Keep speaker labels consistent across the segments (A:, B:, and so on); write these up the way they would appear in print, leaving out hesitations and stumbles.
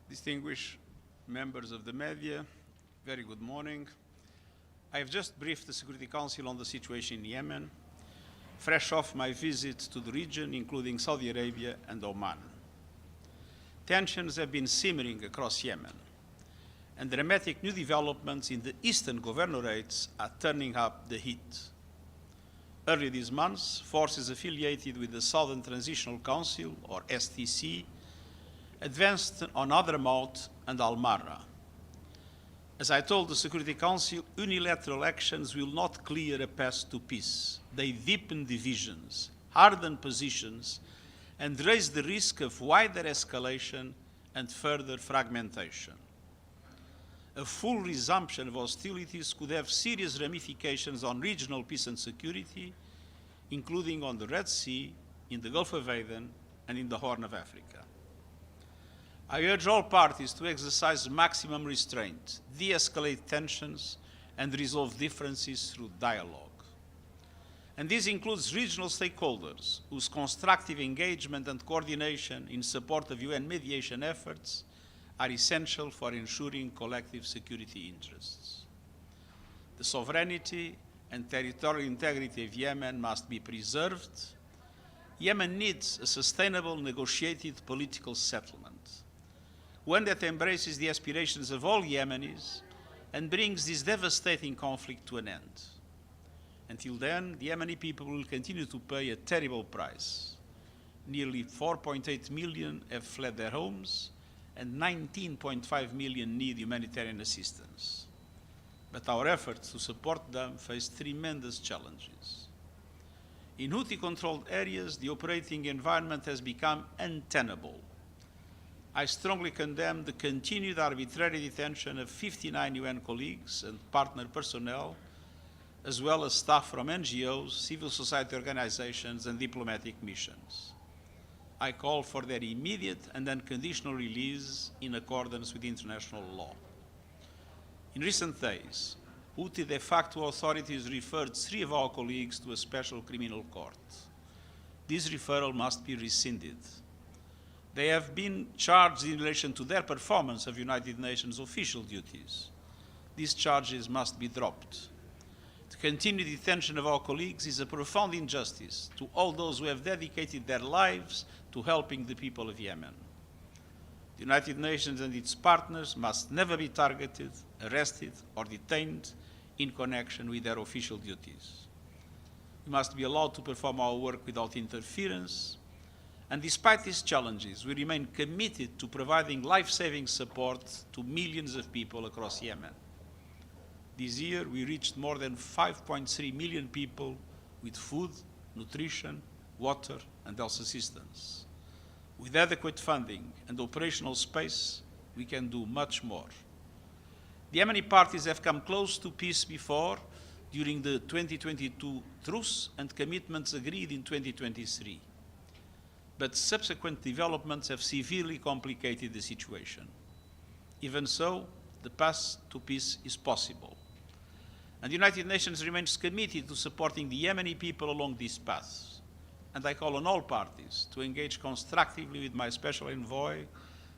A: Distinguished members of the media, very good morning. I have just briefed the Security Council on the situation in Yemen, fresh off my visits to the region, including Saudi Arabia and Oman. Tensions have been simmering across Yemen, and dramatic new developments in the eastern governorates are turning up the heat. Earlier this month, forces affiliated with the Southern Transitional Council, or STC, advanced on Hadramaut and Al-Marra. As I told the Security Council, unilateral actions will not clear a path to peace. They deepen divisions, harden positions, and raise the risk of wider escalation and further fragmentation. A full resumption of hostilities could have serious ramifications on regional peace and security, including on the Red Sea, in the Gulf of Aden, and in the Horn of Africa. I urge all parties to exercise maximum restraint, de-escalate tensions, and resolve differences through dialogue. And this includes regional stakeholders whose constructive engagement and coordination in support of UN mediation efforts are essential for ensuring collective security interests. The sovereignty and territorial integrity of Yemen must be preserved. Yemen needs a sustainable, negotiated political settlement, one that embraces the aspirations of all Yemenis and brings this devastating conflict to an end. Until then, the Yemeni people will continue to pay a terrible price. Nearly 4.8 million have fled their homes, and 19.5 million need humanitarian assistance. But our efforts to support them face tremendous challenges. In Houthi-controlled areas, the operating environment has become untenable. I strongly condemn the continued arbitrary detention of 59 UN colleagues and partner personnel, as well as staff from NGOs, civil society organizations, and diplomatic missions. I call for their immediate and unconditional release in accordance with international law. In recent days, Houthi de facto authorities referred 3 of our colleagues to a special criminal court. This referral must be rescinded. They have been charged in relation to their performance of United Nations official duties. These charges must be dropped. The continued detention of our colleagues is a profound injustice to all those who have dedicated their lives to helping the people of Yemen. The United Nations and its partners must never be targeted, arrested, or detained in connection with their official duties. We must be allowed to perform our work without interference, and despite these challenges, we remain committed to providing life-saving support to millions of people across Yemen. This year, we reached more than 5.3 million people with food, nutrition, water, and health assistance. With adequate funding and operational space, we can do much more. The Yemeni parties have come close to peace before, during the 2022 truce and commitments agreed in 2023. But subsequent developments have severely complicated the situation. Even so, the path to peace is possible. And the United Nations remains committed to supporting the Yemeni people along this path. And I call on all parties to engage constructively with my special envoy,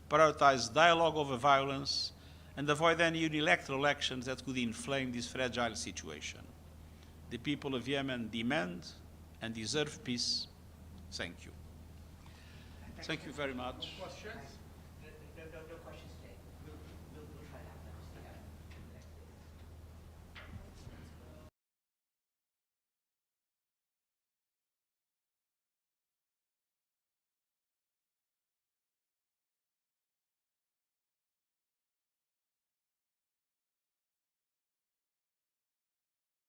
A: prioritize dialogue over violence, and avoid any unilateral actions that could inflame this fragile situation. The people of Yemen demand and deserve peace. Thank you. Thank you very much.